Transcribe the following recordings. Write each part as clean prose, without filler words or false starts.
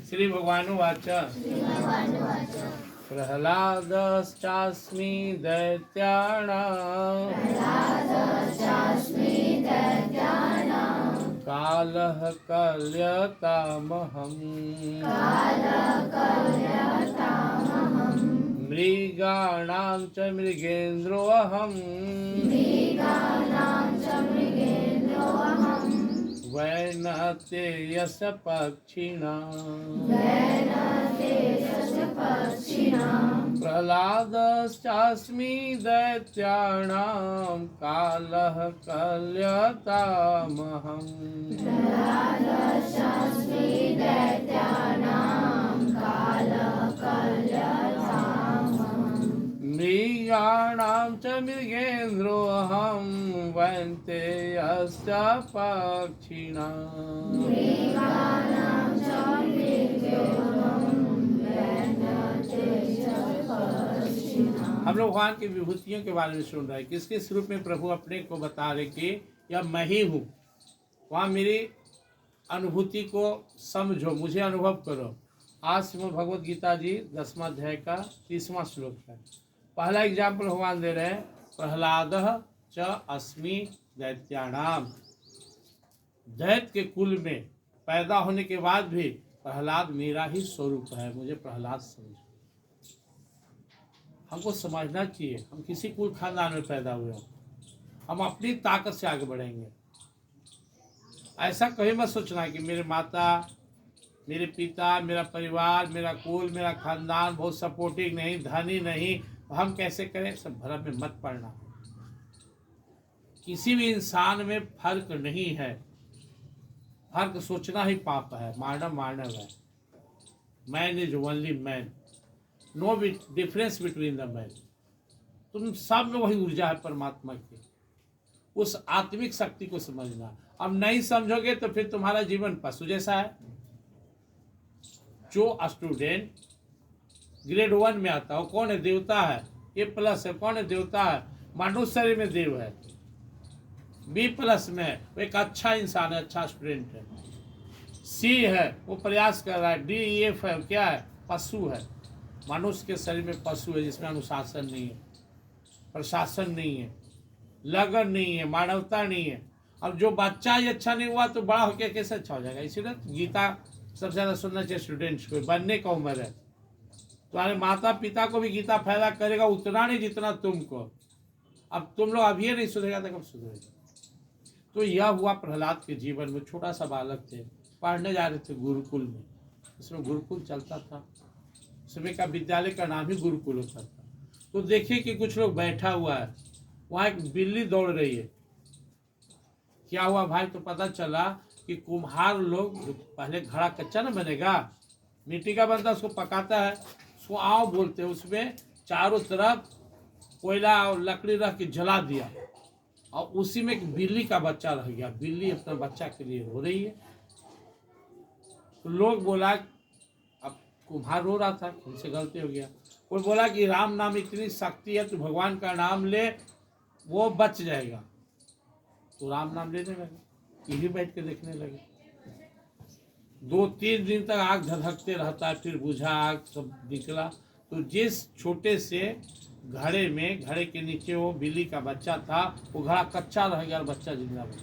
श्री भगवानुवाच प्रह्लादश्चास्मि दैत्यानां कालः कल्यतामहम् मृगाणां च मृगेन्द्रोऽहम् वैनतेयस्य पक्षिणाम् प्रह्लादश्चास्मि दैत्यानां कालः कल्यतामहम् मृगाणां च मृगेन्द्रोऽहं वैनतेयस्य पक्षिणाम्। हम लोग भगवान की विभूतियों के बारे में सुन रहे हैं, किस किस रूप में प्रभु अपने को बता रहे कि यह मैं ही हूँ। वहाँ मेरी अनुभूति को समझो, मुझे अनुभव करो। आज श्रीमद् भगवद गीता जी 10वां अध्याय का 30वां श्लोक है। पहला एग्जाम्पल भगवान दे रहे हैं, प्रह्लादः च अस्मि दैत्यानाम। दैत्य के कुल में पैदा होने के बाद भी प्रह्लाद मेरा ही स्वरूप है, मुझे प्रह्लाद समझो। हमको समझना चाहिए हम किसी कुल खानदान में पैदा हुए हो, हम अपनी ताकत से आगे बढ़ेंगे। ऐसा कभी मत सोचना कि मेरे माता, मेरे पिता, मेरा परिवार, मेरा कुल, मेरा खानदान बहुत सपोर्टिव नहीं, धनी नहीं, हम कैसे करें। सब भ्रम में मत पड़ना। किसी भी इंसान में फर्क नहीं है, फर्क सोचना ही पाप है। मानव मानव है, man is only man, no difference between the man. तुम सब में वही ऊर्जा है परमात्मा की, उस आत्मिक शक्ति को समझना। अब नहीं समझोगे तो फिर तुम्हारा जीवन पशु जैसा है। जो स्टूडेंट ग्रेड 1 में आता है वो कौन है? देवता है। A+ है, कौन है? देवता है। मनुष्य शरीर में देव है। B+ में वो एक अच्छा इंसान है, अच्छा स्टूडेंट है। C है, वो प्रयास कर रहा है। D, F है, क्या है? पशु है। मनुष्य के शरीर में पशु है, जिसमें अनुशासन नहीं है, प्रशासन नहीं है, लगन नहीं है, मानवता नहीं है। अब जो बच्चा ही अच्छा नहीं हुआ तो बड़ा होकर कैसे अच्छा हो जाएगा? इसीलिए गीता सबसे ज़्यादा सुनना चाहिए स्टूडेंट्स को। बनने का उम्र है, तुम्हारे माता पिता को भी गीता फायदा करेगा उतना नहीं जितना तुमको। अब तुम लोग अभी नहीं सुधरेगा तो कब सुधरेगा? तो यह हुआ प्रह्लाद के जीवन में। छोटा सा बालक थे, पढ़ने जा रहे थे गुरुकुल में। उसमें गुरुकुल चलता था, समय का विद्यालय का नाम ही गुरुकुल होता था। तो देखिए कि कुछ लोग बैठा हुआ है, वहाँ एक बिल्ली दौड़ रही है। क्या हुआ भाई? तो पता चला कि कुम्हार लोग, पहले घड़ा कच्चा ना बनेगा, मिट्टी का बनता, उसको पकाता है, उसको आव बोलते हैं। उसमें चारों तरफ कोयला और लकड़ी रख के जला दिया, और उसी में एक बिल्ली का बच्चा रह गया। बिल्ली अपने बच्चा के लिए रो रही है। तो लोग बोला, अब कुम्हार रो रहा था, उनसे गलती हो गया। कोई बोला कि राम नाम इतनी शक्ति है, तो भगवान का नाम ले, वो बच जाएगा। तो राम नाम लेने लगे, यही बैठ के देखने लगे। 2-3 दिन तक आग धधकते रहता है, फिर बुझा, आग सब निकला। तो जिस छोटे से घड़े में, घड़े के नीचे वो बिल्ली का बच्चा था, वो घड़ा कच्चा रह गया और बच्चा जिंदा बचा।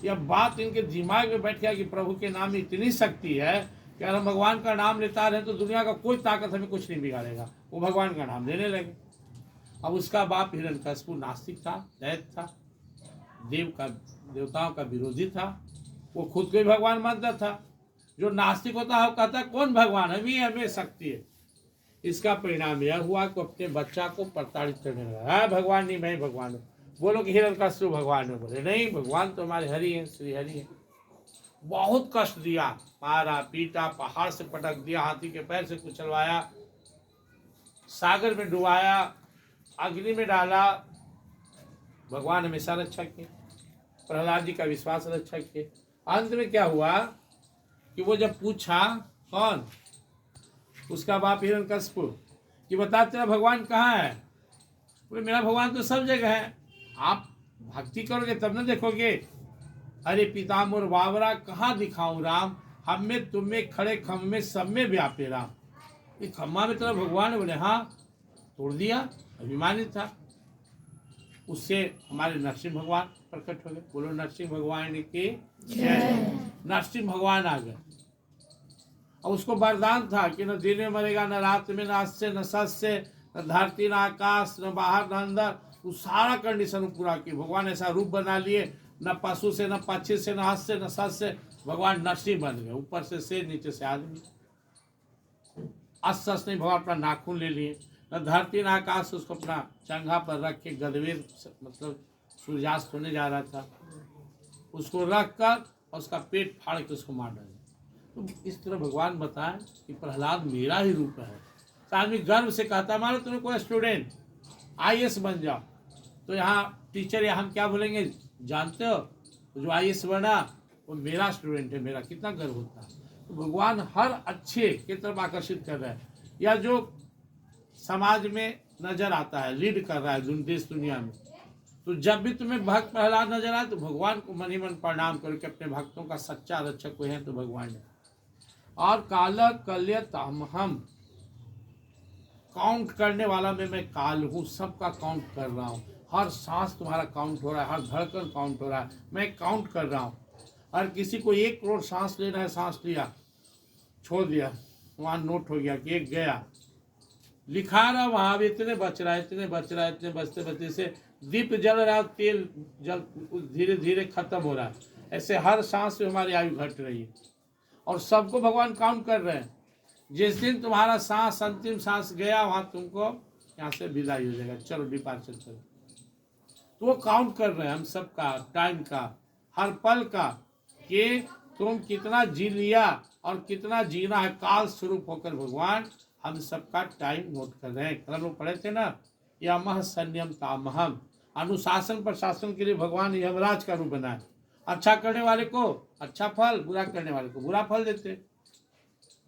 यह बात इनके दिमाग में बैठ गया कि प्रभु के नाम में इतनी शक्ति है कि अगर हम भगवान का नाम लेता रहे तो दुनिया का कोई ताकत हमें कुछ नहीं बिगाड़ेगा। वो भगवान का नाम लेने लगे। अब उसका बाप हिरण्यकशिपु नास्तिक था, दैत्य था, देवताओं का विरोधी था। वो खुद को ही भगवान मानता था। जो नास्तिक होता है वो कहता है कौन भगवान है, हमें शक्ति है। इसका परिणाम यह हुआ कि अपने बच्चा को प्रताड़ित करने लगा। है भगवान नहीं, मैं भगवान हूँ। बोलो कि हिरण्यकशिपु भगवान है। बोले नहीं, भगवान तो हमारे हरि हैं, श्री हरि हैं। बहुत कष्ट दिया, मारा पीटा, पहाड़ से पटक दिया, हाथी के पैर से कुचलवाया, सागर में डुबाया, अग्नि में डाला। भगवान हमेशा रक्षा किए, प्रहलाद जी का विश्वास रक्षा किए। अंत में क्या हुआ कि वो जब पूछा कौन, उसका बाप हिरण्यकशिपु, कि बता तेरा भगवान कहाँ है? बोले मेरा भगवान तो सब जगह है, आप भक्ति करोगे तब न देखोगे। अरे पितामह बावरा, कहाँ दिखाऊं राम? हम में, तुम में, खड़े खम्भ में, सब में व्यापे राम। ये खम्भा में तरह भगवान बोले हाँ, तोड़ दिया, अभिमानी था। उससे हमारे नरसिंह भगवान प्रकट हो गए। बोलो नरसिंह भगवान की जय। नरसिंह भगवान आ गए और उसको वरदान था कि न दिन में मरेगा, न रात में, न अस्त से, न सत से, न धरती, न आकाश, न बाहर, न अंदर। वो सारा कंडीशन पूरा किया। भगवान ऐसा रूप बना लिए, न पशु से, न पक्षी से, न हस्त से, न सत से, भगवान नरसिंह बन गए। ऊपर से शेर, नीचे से आदमी। अस्त नहीं, भगवान अपना नाखून ले लिए। न धरती न आकाश, उसको अपना चंगा पर रख के गदवेर, मतलब सूर्यास्त होने जा रहा था, उसको रख कर और उसका पेट फाड़ के उसको मार डाला। तो इस तरह भगवान बताएं कि प्रहलाद मेरा ही रूप है। तो आदमी गर्व से कहता है, मानो तुम्हें कोई स्टूडेंट IAS बन जाओ, तो यहाँ टीचर या हम क्या बोलेंगे जानते हो, जो IAS बना वो मेरा स्टूडेंट है, मेरा कितना गर्व होता है। तो भगवान हर अच्छे की तरफ आकर्षित कर रहा है, या जो समाज में नजर आता है, लीड कर रहा है देश दुनिया में। तो जब भी तुम्हें भक्त प्रहलाद नजर आए तो भगवान को मन ही मन प्रणाम करो कि अपने भक्तों का सच्चा रक्षक कोई है तो भगवान है। और काल कल्य तामहम, काउंट करने वाला मैं काल हूँ, सबका काउंट कर रहा हूँ। हर सांस तुम्हारा काउंट हो रहा है, हर धड़कन काउंट हो रहा है, मैं काउंट कर रहा हूँ। और किसी को 1 करोड़ सांस लेना है, सांस लिया, छोड़ दिया, वहाँ नोट हो गया कि 1 गया, लिखा रहा वहाँ भी इतने बच रहा है, इतने बच रहा है, इतने बचते बचते से दीप जल रहा है, तेल जल धीरे धीरे खत्म हो रहा है। ऐसे हर सांस में हमारी आयु घट रही है और सबको भगवान काउंट कर रहे हैं। जिस दिन तुम्हारा सांस अंतिम सांस गया, वहां तुमको यहाँ से विदाई हो जाएगा, चलो डिपार्चर चलो। तो वो काउंट कर रहे हैं हम सबका, टाइम का, हर पल का, कि तुम कितना जी लिया और कितना जीना है। काल स्वरूप होकर भगवान हम सबका टाइम नोट कर रहे हैं। कल लोग पढ़े थे ना, यमः संयम तामहम, अनुशासन प्रशासन के लिए भगवान यमराज का रूप बना है। अच्छा करने वाले को अच्छा फल, बुरा करने वाले को बुरा फल देते।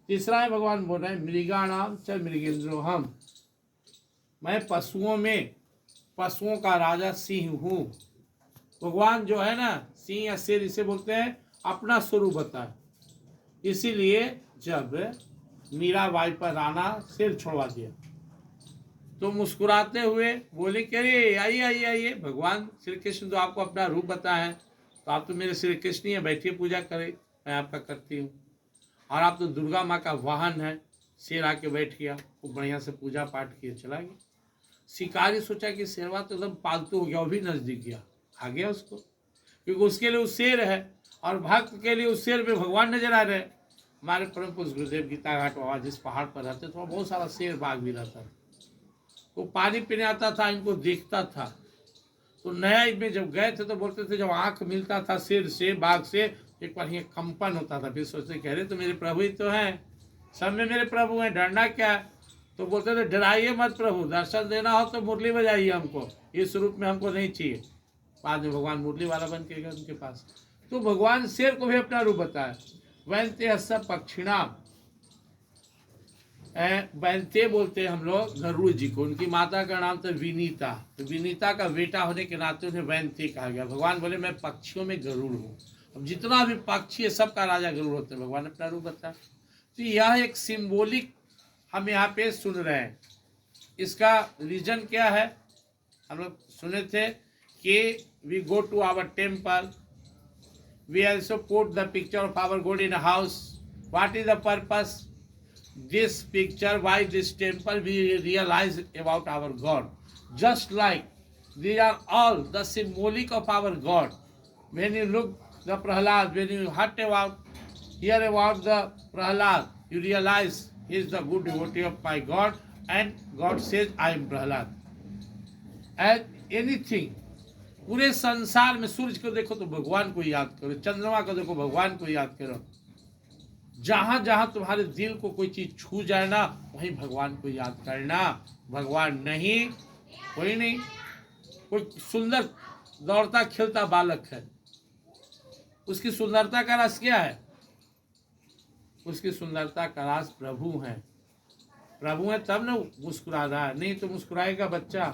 तीसरा है भगवान बोल रहे हैं मृगाणाम च मृगेंद्रोहम, मैं पशुओं में पशुओं का राजा सिंह हूँ। भगवान जो है ना, सिंह या शेर इसे बोलते हैं, अपना स्वरूप बताए। इसीलिए जब मीराबाई पर राणा शेर छोड़वा दिया तो मुस्कुराते हुए बोले कि अरे आइए आइए आइए, भगवान श्री कृष्ण तो आपको अपना रूप बताया है, तो आप तो मेरे श्री कृष्ण ही है, बैठिए पूजा करें, मैं आपका करती हूँ। और आप तो दुर्गा माँ का वाहन है। शेर आके बैठ गया, वो बढ़िया से पूजा पाठ किए चला गया। शिकारी सोचा कि शेरवा तो एकदम पालतू हो गया, वो भी नजदीक गया, खा गया उसको, क्योंकि उसके लिए वो शेर है और भक्त के लिए उस शेर में भगवान नजर आ रहे हैं। हमारे परम पुरुष गुरुदेव गीता घाट बाबा जिस पहाड़ पर रहते थे, बहुत सारा शेर बाघ भी रहता था। वो पानी पीने आता था, इनको देखता था। तो नया में जब गए थे तो बोलते थे, जब आंख मिलता था शेर से, बाघ से, एक बार ये कंपन होता था। फिर सोचते कह रहे तो मेरे प्रभु ही तो हैं, सब में मेरे प्रभु हैं, डरना क्या है। तो बोलते थे डराइए मत प्रभु, दर्शन देना हो तो मुरली बजाइए हमको, इस रूप में हमको नहीं चाहिए। बाद में भगवान मुरली वाला बन के गए उनके पास। तो भगवान शेर को भी अपना रूप बताया। वैनते हस्सा पक्षिणाम, वैनते बोलते हैं हम लोग गरुड़ जी को, उनकी माता का नाम था विनीता। तो विनीता का बेटा होने के नाते उन्हें वैनते कहा गया। भगवान बोले मैं पक्षियों में गरुड़ हूँ। अब जितना भी पक्षी है सबका राजा गरुड़ होते हैं, भगवान ने अपना रूप बताया। तो यह एक सिंबॉलिक हम यहाँ पे सुन रहे हैं। इसका रीजन क्या है, हम लोग सुने थे कि we go to our temple, we also put the picture of our god in house. What is the purpose this picture, why this temple, we realize about our God. Just like these are all the symbolic of our God. When you look the Prahlad, when you hear about the Prahlad, you realize he is the good devotee of my God, and God says I am Prahlad. And anything, पूरे संसार में सूरज को देखो तो भगवान को याद करो, चंद्रमा को देखो भगवान को याद करो। जहां जहां तुम्हारे दिल को कोई चीज छू जाए ना, वहीं भगवान को याद करना। भगवान नहीं, कोई नहीं। कोई सुंदर दौड़ता खेलता बालक है, उसकी सुंदरता का राज क्या है? उसकी सुंदरता का राज प्रभु है। प्रभु है तब ना मुस्कुरा रहा है, नहीं तो मुस्कुराएगा बच्चा।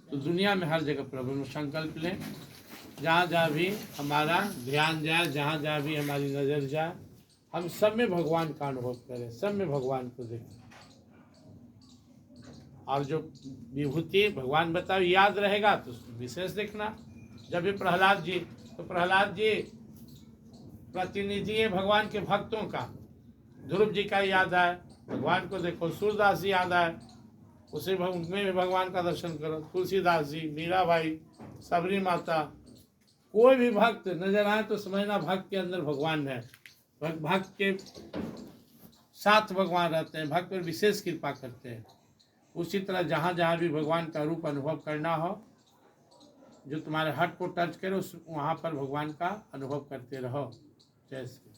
तो दुनिया में हर जगह प्रभु में संकल्प लें, जहाँ जहाँ भी हमारा ध्यान जाए, जहाँ जहाँ भी हमारी नज़र जाए, हम सब में भगवान का अनुभव करें, सब में भगवान को देखें। और जो विभूति भगवान बताओ याद रहेगा तो विशेष देखना। जब भी प्रहलाद जी, तो प्रहलाद जी प्रतिनिधि है भगवान के भक्तों का। ध्रुव जी का याद आए भगवान को देखो, सूरदास जी याद आए उसे उनमें भी भगवान का दर्शन करो, तुलसीदास जी, मीरा भाई, सबरी माता, कोई भी भक्त नजर आए तो समझना भक्त के अंदर भगवान है। भक्त के साथ भगवान रहते हैं, भक्त पर विशेष कृपा करते हैं। उसी तरह जहाँ जहाँ भी भगवान का रूप अनुभव करना हो, जो तुम्हारे हट को टच करे उस वहाँ पर भगवान का अनुभव करते रहो। जय श्री